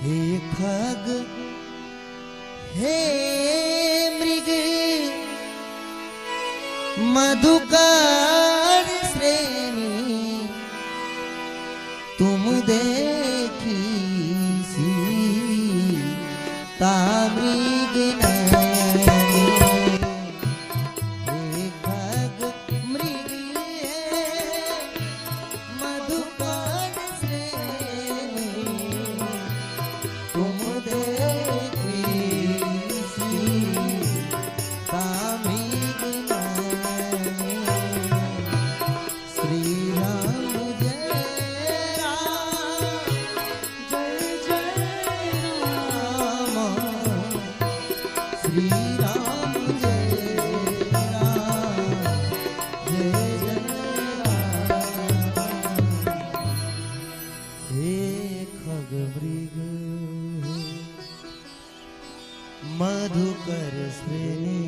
हे खग हे मृग मधुकर श्रेणी तुम देखी सी तामृग नयनी। हे खग मृग मधुकर श्रेणी तुम देखी सी तामृग नयनी। श्री राम जय राम जय जय राम। श्री राम जय राम जय जय राम। हे खग मृग मधुकर श्रेणी